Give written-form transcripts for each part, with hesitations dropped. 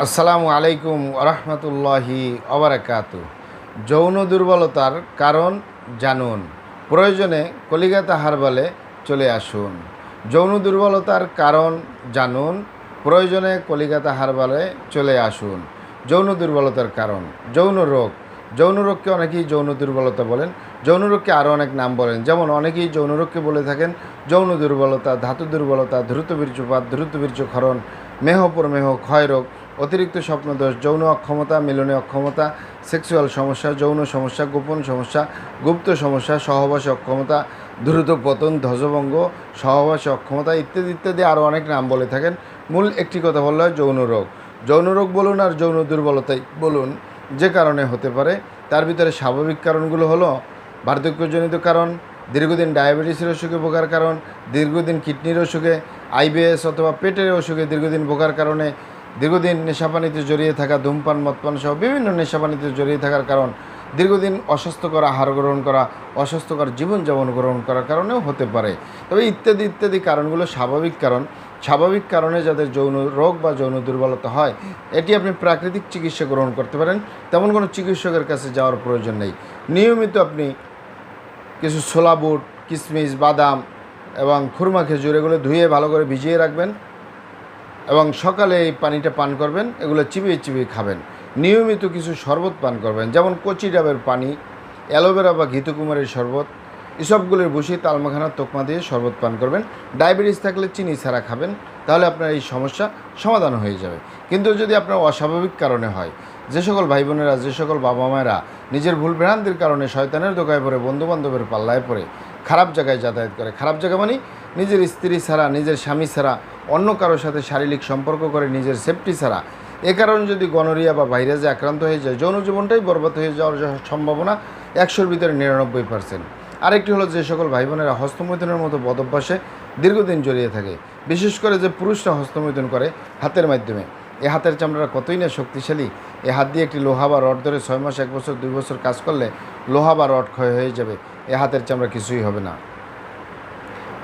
আসসালামু আলাইকুম রহমতুল্লাহি ওবারাকাতু। যৌন দুর্বলতার কারণ জানুন, প্রয়োজনে কলিকাতা হারবালে চলে আসুন। যৌন দুর্বলতার কারণ জানুন, প্রয়োজনে কলিকাতা হারবালে চলে আসুন। যৌন দুর্বলতার কারণ, যৌন রোগ। যৌন রোগকে অনেকেই যৌন দুর্বলতা বলেন, যৌন রোগকে আরও অনেক নাম বলেন। যেমন অনেকেই যৌন রোগকে বলে থাকেন যৌন দুর্বলতা, ধাতু দুর্বলতা, দ্রুত বীর্যপাত, দ্রুত বীর্যক্ষরণ, মেহপ্রমেহ, ক্ষয়রোগ, অতিরিক্ত স্বপ্নদোষ, যৌন অক্ষমতা, মিলনে অক্ষমতা, সেক্সুয়াল সমস্যা, যৌন সমস্যা, গোপন সমস্যা, গুপ্ত সমস্যা, সহবাসে অক্ষমতা, দ্রুত পতন, ধ্বজভঙ্গ, সহবাসে অক্ষমতা ইত্যাদি ইত্যাদি আরও অনেক নাম বলে থাকেন। মূল একটি কথা বললে হয় যৌন রোগ। যৌন রোগ বলুন আর যৌন দুর্বলতাই বলুন, যে কারণে হতে পারে তার ভিতরে স্বাভাবিক কারণগুলো হলো বার্ধক্যজনিত কারণ, দীর্ঘদিন ডায়াবেটিসের অসুখে ভোগার কারণ, দীর্ঘদিন কিডনির অসুখে, আইবিএস অথবা পেটের অসুখে দীর্ঘদিন ভোগার কারণে, দীর্ঘদিন নেশাপানিতে জড়িয়ে থাকা, ধূমপান, মদপান সহ বিভিন্ন নেশাপানিতে জড়িয়ে থাকার কারণ, দীর্ঘদিন অস্বাস্থ্যকর আহার গ্রহণ করা, অস্বাস্থ্যকর জীবনযাপন গ্রহণ করার কারণেও হতে পারে। তবে ইত্যাদি ইত্যাদি কারণগুলো স্বাভাবিক কারণ। স্বাভাবিক কারণে যাদের যৌন রোগ বা যৌন দুর্বলতা হয়, এটি আপনি প্রাকৃতিক চিকিৎসা গ্রহণ করতে পারেন। তেমন কোনো চিকিৎসকের কাছে যাওয়ার প্রয়োজন নেই। নিয়মিত আপনি কিছু ছোলা বুট, কিশমিশ, বাদাম এবং খুরমা খেজুর এগুলো ধুয়ে ভালো করে ভিজিয়ে রাখবেন এবং সকালে এই পানিটা পান করবেন। এগুলো চিবিয়ে চিবিয়ে খাবেন। নিয়মিত কিছু শরবত পান করবেন, যেমন কচি ডাবের পানি, অ্যালোভেরা বা ঘিতুকুমারের শরবত, এসবগুলোর বসি তালমাখানার তোকমা দিয়ে শরবত পান করবেন। ডায়াবেটিস থাকলে চিনি ছাড়া খাবেন, তাহলে আপনার এই সমস্যা সমাধান হয়ে যাবে। কিন্তু যদি আপনার অস্বাভাবিক কারণে হয়, যে সকল ভাই বোনেরা, যে সকল বাবা মায়েরা নিজের ভুল ভ্রান্তির কারণে শয়তানের দোকায় পড়ে, বন্ধুবান্ধবের পাল্লায় পড়ে খারাপ জায়গায় যাতায়াত করে, খারাপ জায়গা মানে নিজের স্ত্রী ছাড়া, নিজের স্বামী ছাড়া অন্য কারোর সাথে শারীরিক সম্পর্ক করে, নিজের সেফটি ছাড়া, এ কারণে যদি গনোরিয়া বা ভাইরাসে আক্রান্ত হয়ে যায়, যৌন জীবনটাই বরবাদ হয়ে যাওয়ার সম্ভাবনা 100-র ভিতরে 99%। আরেকটি হলো যে সকল ভাই বোনেরা হস্তমৈথুনের মতো বদ অভ্যাসে দীর্ঘদিন জড়িয়ে থাকে, বিশেষ করে যে পুরুষরা হস্তমৈথুন করে হাতের মাধ্যমে। এই হাতের চামড়া কতই না শক্তিশালী। এই হাত দিয়ে একটি লোহা বা রড ধরে 6 মাস, 1 বছর, 2 বছর কাজ করলে লোহা বা রড ক্ষয় হয়ে যাবে। এই হাতের চামড়া কিছুই হবে না।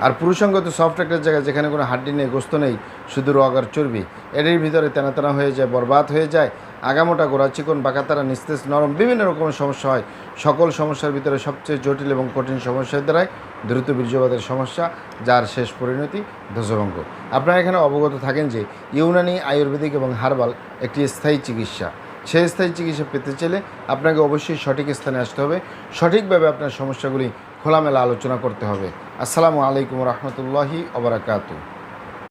আর পুরুষাঙ্গ তো সফট একটা জায়গা, যেখানে কোনো হাড্ডি নেই, গোস্ত নেই, শুধু রগ আর চর্বি। এটির ভিতরে তেনা হয়ে যায়, বরবাদ হয়ে যায়। আগামোটা, গোড়া চিকন, বাঁকাতারা, নিস্তেজ, নরম, বিভিন্ন রকমের সমস্যা হয়। সকল সমস্যার ভিতরে সবচেয়ে জটিল এবং কঠিন সমস্যার দ্বারাই দ্রুত বীর্যপাতের সমস্যা, যার শেষ পরিণতি ধ্বজভঙ্গ। আপনারা এখানে অবগত থাকেন যে ইউনানি, আয়ুর্বেদিক এবং হার্বাল একটি স্থায়ী চিকিৎসা। সেই স্থায়ী চিকিৎসা পেতে চাইলে আপনাকে অবশ্যই সঠিক স্থানে আসতে হবে, সঠিকভাবে আপনার সমস্যাগুলি খোলামেলা আলোচনা করতে হবে। আসসালামু আলাইকুম রহমতুল্লাহি ওবারাকাতু।